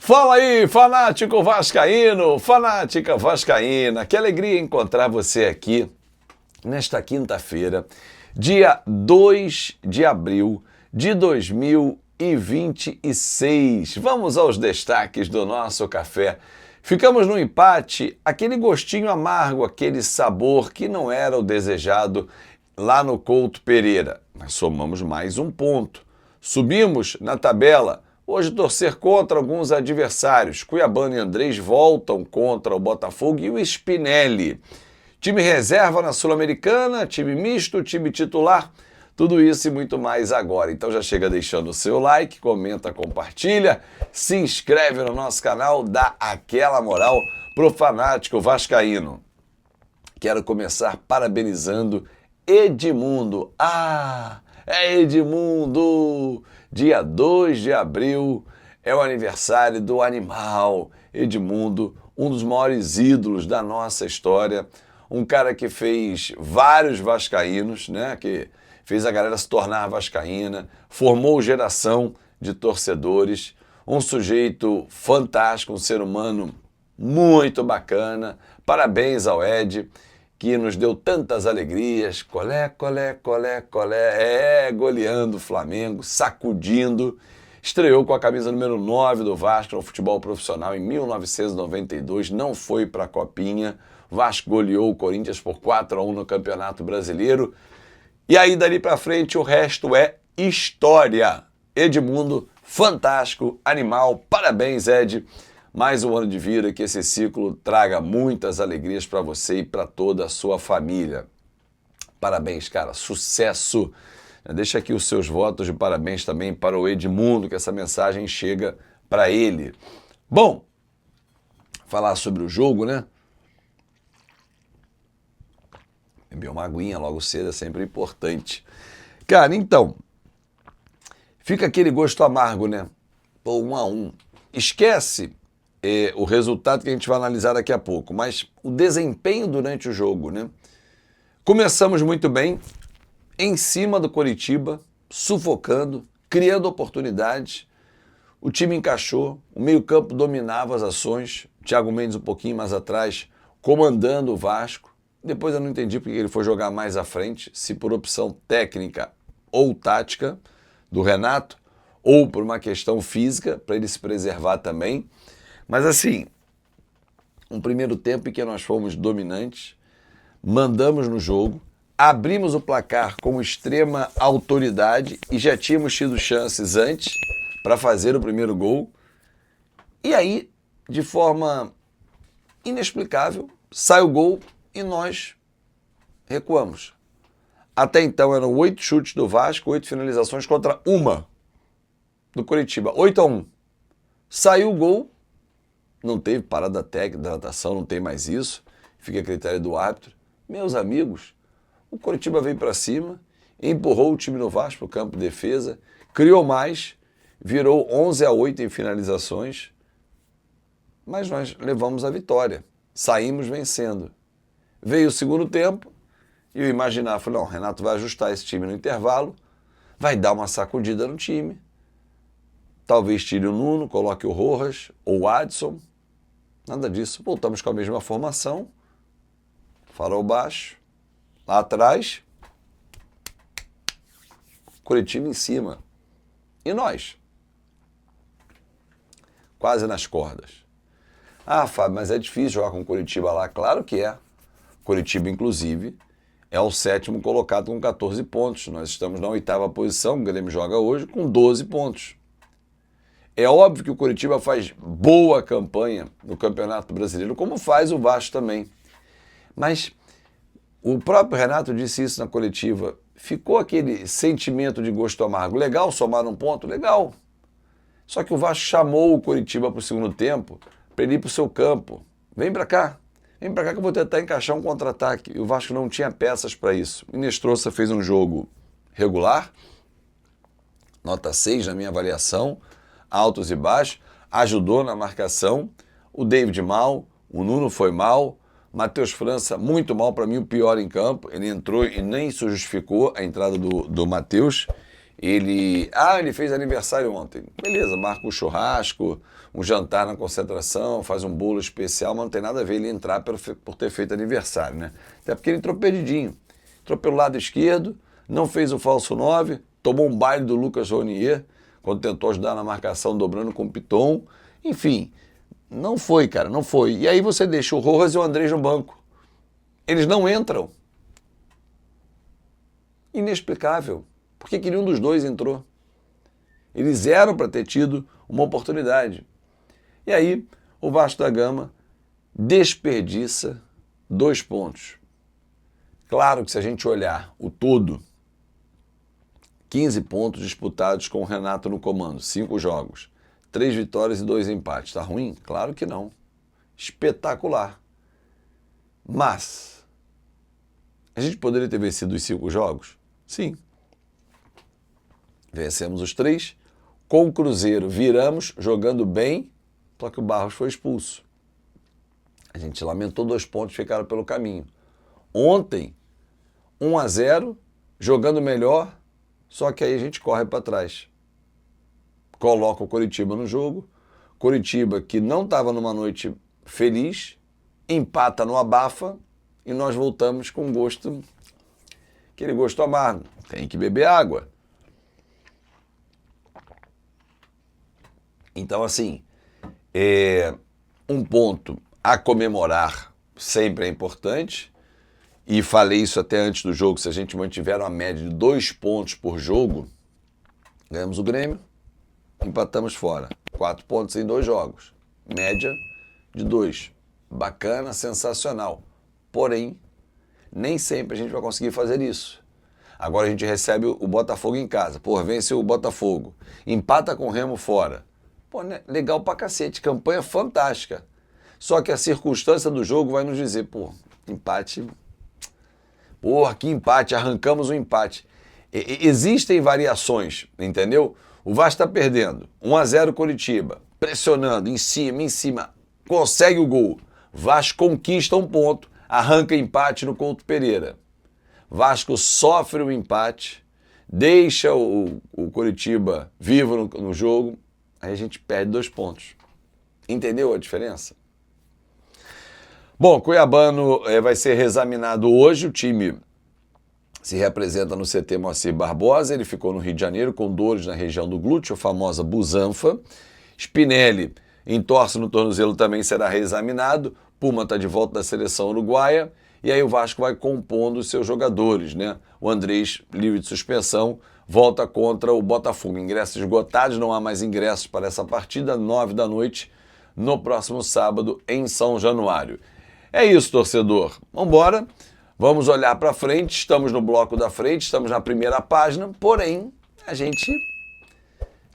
Fala aí, fanático vascaíno, fanática vascaína, que alegria encontrar você aqui nesta quinta-feira, dia 2 de abril de 2026. Vamos aos destaques do nosso café. Ficamos no empate, aquele gostinho amargo, aquele sabor que não era o desejado lá no Couto Pereira, mas somamos mais um ponto. Subimos na tabela. Hoje torcer contra alguns adversários. Cuiabano e Andrés voltam contra o Botafogo e o Spinelli. Time reserva na Sul-Americana, time misto, time titular. Tudo isso e muito mais agora. Então já chega deixando o seu like, comenta, compartilha, se inscreve no nosso canal, dá aquela moral pro fanático vascaíno. Quero começar parabenizando Edmundo. É Edmundo! Dia 2 de abril é o aniversário do animal Edmundo, um dos maiores ídolos da nossa história, um cara que fez vários vascaínos, né? Que fez a galera se tornar vascaína, formou geração de torcedores, um sujeito fantástico, um ser humano muito bacana. Parabéns ao Ed, que nos deu tantas alegrias, colé, goleando o Flamengo, sacudindo, estreou com a camisa número 9 do Vasco no futebol profissional em 1992, não foi para a Copinha, Vasco goleou o Corinthians por 4-1 no Campeonato Brasileiro, e aí dali para frente o resto é história. Edmundo, fantástico, animal, parabéns Ed. Mais um ano de vida, que esse ciclo traga muitas alegrias para você e para toda a sua família. Parabéns, cara, sucesso. Deixa aqui os seus votos de parabéns também para o Edmundo, que essa mensagem chega para ele. Bom, falar sobre o jogo, né? Beber uma aguinha logo cedo é sempre importante. Cara, então, fica aquele gosto amargo, né? Pô, 1-1. Esquece o resultado que a gente vai analisar daqui a pouco, mas o desempenho durante o jogo, né? Começamos muito bem, em cima do Coritiba, sufocando, criando oportunidades, o time encaixou, o meio-campo dominava as ações, Thiago Mendes um pouquinho mais atrás, comandando o Vasco. Depois eu não entendi porque ele foi jogar mais à frente, se por opção técnica ou tática do Renato, ou por uma questão física, para ele se preservar também. Mas assim, um primeiro tempo em que nós fomos dominantes, mandamos no jogo, abrimos o placar com extrema autoridade e já tínhamos tido chances antes para fazer o primeiro gol. E aí, de forma inexplicável, sai o gol e nós recuamos. Até então eram 8 chutes do Vasco, 8 finalizações contra uma do Coritiba, 8-1. Saiu o gol. Não teve parada técnica, hidratação, não tem mais isso. Fica a critério do árbitro. Meus amigos, o Coritiba veio para cima, empurrou o time do Vasco para o campo de defesa, criou mais, virou 11-8 em finalizações, mas nós levamos a vitória. Saímos vencendo. Veio o segundo tempo e eu imaginava, falei, não, o Renato vai ajustar esse time no intervalo, vai dar uma sacudida no time, talvez tire o Nuno, coloque o Rojas ou o Adson. Nada disso. Voltamos com a mesma formação. Farol baixo. Lá atrás. Coritiba em cima. E nós? Quase nas cordas. Ah, Fábio, mas é difícil jogar com o Coritiba lá. Claro que é. Coritiba, inclusive, é o 7º colocado com 14 pontos. Nós estamos na 8ª posição. O Grêmio joga hoje com 12 pontos. É óbvio que o Coritiba faz boa campanha no Campeonato Brasileiro, como faz o Vasco também. Mas o próprio Renato disse isso na coletiva. Ficou aquele sentimento de gosto amargo. Legal somar um ponto? Legal. Só que o Vasco chamou o Coritiba para o segundo tempo para ele ir para o seu campo. Vem para cá que eu vou tentar encaixar um contra-ataque. E o Vasco não tinha peças para isso. O Inestrosa fez um jogo regular, nota 6 na minha avaliação, altos e baixos, ajudou na marcação, o David mal, o Nuno foi mal, Matheus França, muito mal, para mim o pior em campo. Ele entrou e nem se justificou a entrada do Matheus. Ele fez aniversário ontem. Beleza, marca um churrasco, um jantar na concentração, faz um bolo especial, mas não tem nada a ver ele entrar por ter feito aniversário, né? Até porque ele entrou perdidinho. Entrou pelo lado esquerdo, não fez o falso 9, tomou um baile do Lucas Ronier, quando tentou ajudar na marcação, dobrando com o Piton. Enfim, não foi, cara, não foi. E aí você deixa o Rojas e o Andrés no banco. Eles não entram. Inexplicável. Por que nenhum dos dois entrou? Eles eram para ter tido uma oportunidade. E aí, o Vasco da Gama desperdiça 2 pontos. Claro que se a gente olhar o todo, 15 pontos disputados com o Renato no comando, 5 jogos, 3 vitórias e 2 empates. Tá ruim? Claro que não. Espetacular. Mas, a gente poderia ter vencido os 5 jogos? Sim. Vencemos os 3. Com o Cruzeiro, viramos jogando bem, só que o Barros foi expulso. A gente lamentou 2 pontos que ficaram pelo caminho. Ontem, 1-0, jogando melhor, só que aí a gente corre para trás. Coloca o Coritiba no jogo. Coritiba, que não estava numa noite feliz, empata no abafa e nós voltamos com gosto, aquele gosto amargo. Tem que beber água. Então, assim, um ponto a comemorar sempre é importante. E falei isso até antes do jogo, se a gente mantiver uma média de 2 pontos por jogo, ganhamos o Grêmio, empatamos fora. 4 pontos em 2 jogos. Média de 2. Bacana, sensacional. Porém, nem sempre a gente vai conseguir fazer isso. Agora a gente recebe o Botafogo em casa. Venceu o Botafogo. Empata com o Remo fora. Né? Legal pra cacete. Campanha fantástica. Só que a circunstância do jogo vai nos dizer, empate... que empate, arrancamos o empate. Existem variações, entendeu? O Vasco está perdendo, 1-0 Coritiba, pressionando, em cima, consegue o gol. Vasco conquista 1 ponto, arranca empate no Couto Pereira. Vasco sofre o empate, deixa o Coritiba vivo no jogo, aí a gente perde 2 pontos. Entendeu a diferença? Bom, Cuiabano vai ser reexaminado hoje. O time se representa no CT Moacir Barbosa. Ele ficou no Rio de Janeiro com dores na região do glúteo, a famosa busanfa. Spinelli entorse no tornozelo, também será reexaminado. Puma está de volta da seleção uruguaia. E aí o Vasco vai compondo os seus jogadores, né? O Andrés, livre de suspensão, volta contra o Botafogo. Ingressos esgotados, não há mais ingressos para essa partida, 9 da noite, no próximo sábado, em São Januário. É isso, torcedor. Vamos embora. Vamos olhar para frente. Estamos no bloco da frente, estamos na primeira página. Porém, a gente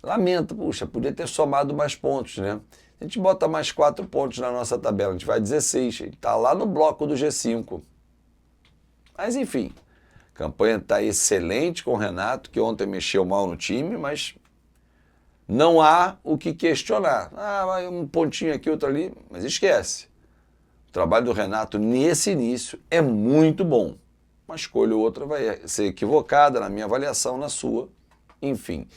lamenta. Podia ter somado mais pontos, né? A gente bota mais 4 pontos na nossa tabela. A gente vai 16. A gente está lá no bloco do G5. Mas, enfim, a campanha está excelente com o Renato, que ontem mexeu mal no time, mas não há o que questionar. Um pontinho aqui, outro ali, mas esquece. O trabalho do Renato nesse início é muito bom. Uma escolha ou outra vai ser equivocada na minha avaliação, na sua. Enfim.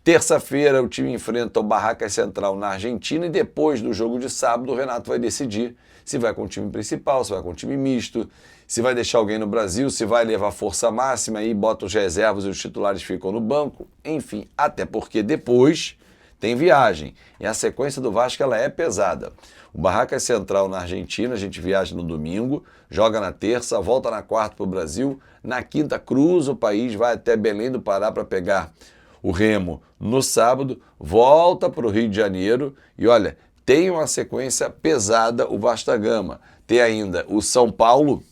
Terça-feira o time enfrenta o Barracas Central na Argentina e depois do jogo de sábado o Renato vai decidir se vai com o time principal, se vai com o time misto, se vai deixar alguém no Brasil, se vai levar força máxima e bota os reservas e os titulares ficam no banco. Enfim, até porque depois tem viagem. E a sequência do Vasco ela é pesada. O Barracas Central na Argentina, a gente viaja no domingo, joga na terça, volta na quarta para o Brasil, na quinta cruza o país, vai até Belém do Pará para pegar o Remo no sábado, volta para o Rio de Janeiro e olha, tem uma sequência pesada o Vasco da Gama. Tem ainda o São Paulo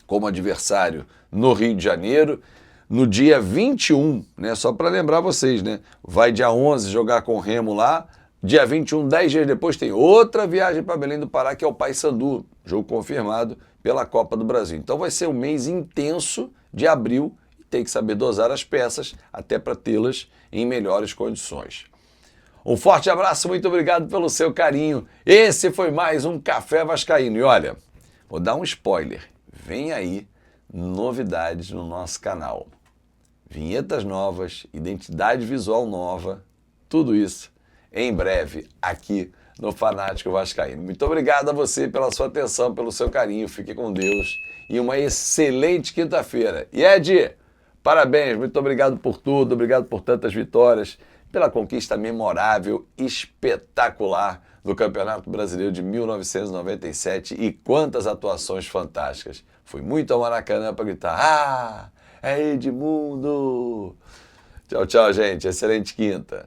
como adversário no Rio de Janeiro, no dia 21, né, só para lembrar vocês, né, vai dia 11 jogar com o Remo lá, dia 21, 10 dias depois, tem outra viagem para Belém do Pará, que é o Paysandu, jogo confirmado pela Copa do Brasil. Então vai ser um mês intenso de abril e tem que saber dosar as peças até para tê-las em melhores condições. Um forte abraço, muito obrigado pelo seu carinho. Esse foi mais um Café Vascaíno. E olha, Vou dar um spoiler. Vem aí novidades no nosso canal. Vinhetas novas, identidade visual nova, tudo isso em breve aqui no Fanático Vascaíno. Muito obrigado a você pela sua atenção, pelo seu carinho. Fique com Deus e uma excelente quinta-feira. E Ed, parabéns, muito obrigado por tudo, obrigado por tantas vitórias, pela conquista memorável, espetacular do Campeonato Brasileiro de 1997 e quantas atuações fantásticas. Fui muito ao Maracanã para gritar: "Ah, é Edmundo!" Tchau, tchau, gente. Excelente quinta.